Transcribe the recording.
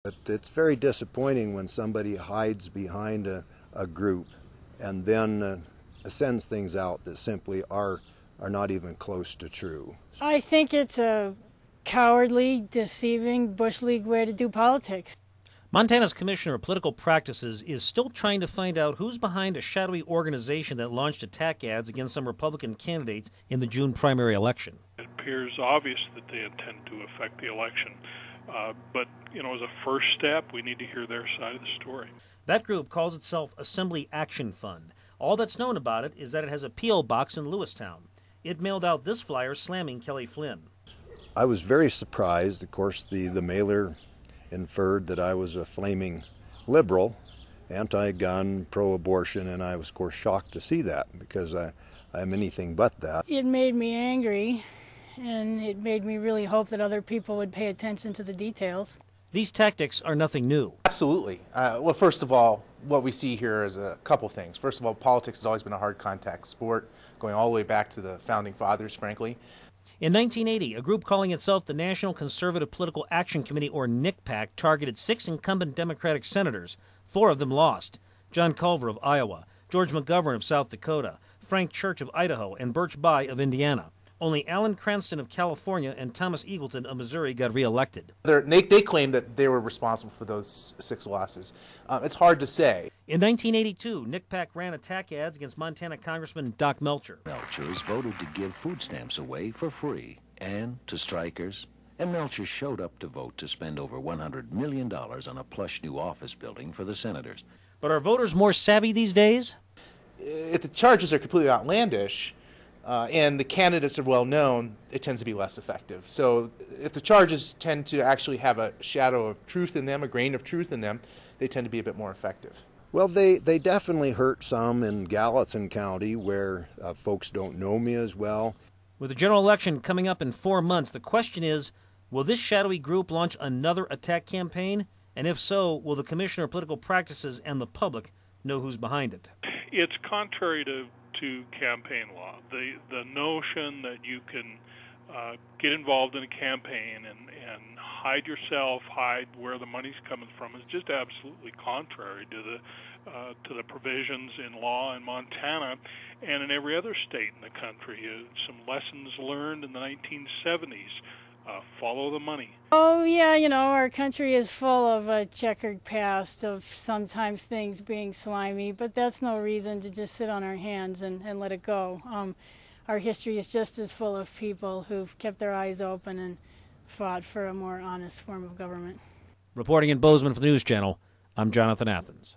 But it's very disappointing when somebody hides behind a group and then sends things out that simply are not even close to true. I think it's a cowardly, deceiving, Bush League way to do politics. Montana's Commissioner of Political Practices is still trying to find out who's behind a shadowy organization that launched attack ads against some Republican candidates in the June primary election. It appears obvious that they intend to affect the election. But, as a first step, we need to hear their side of the story. That group calls itself Assembly Action Fund. All that's known about it is that it has a P.O. box in Lewistown. It mailed out this flyer slamming Kelly Flynn. I was very surprised. Of course, the mailer inferred that I was a flaming liberal, anti-gun, pro-abortion, and I was, of course, shocked to see that because I'm anything but that. It made me angry, and it made me really hope that other people would pay attention to the details. These tactics are nothing new. Absolutely. Well, first of all, what we see here is a couple things. First of all, politics has always been a hard contact sport, going all the way back to the Founding Fathers, frankly. In 1980, a group calling itself the National Conservative Political Action Committee, or NCPAC, targeted 6 incumbent Democratic senators. 4 of them lost: John Culver of Iowa, George McGovern of South Dakota, Frank Church of Idaho, and Birch Bayh of Indiana. Only Alan Cranston of California and Thomas Eagleton of Missouri got reelected. They claim that they were responsible for those 6 losses. It's hard to say. In 1982, NCPAC ran attack ads against Montana Congressman Doc Melcher. Melchers voted to give food stamps away for free and to strikers. And Melcher showed up to vote to spend over $100 million on a plush new office building for the senators. But are voters more savvy these days? If the charges are completely outlandish, and the candidates are well known, it tends to be less effective. So if the charges tend to actually have a shadow of truth in them, a grain of truth in them, they tend to be a bit more effective. Well, they definitely hurt some in Gallatin County where folks don't know me as well. With the general election coming up in 4 months, the question is, will this shadowy group launch another attack campaign? And if so, will the Commissioner of Political Practices and the public know who's behind it? It's contrary to campaign law. The notion that you can get involved in a campaign and hide yourself, hide where the money's coming from, is just absolutely contrary to the provisions in law in Montana and in every other state in the country. Some lessons learned in the 1970s. Follow the money. Oh, yeah, our country is full of a checkered past of sometimes things being slimy, but that's no reason to just sit on our hands and let it go. Our history is just as full of people who've kept their eyes open and fought for a more honest form of government. Reporting in Bozeman for the News Channel, I'm Jonathan Athens.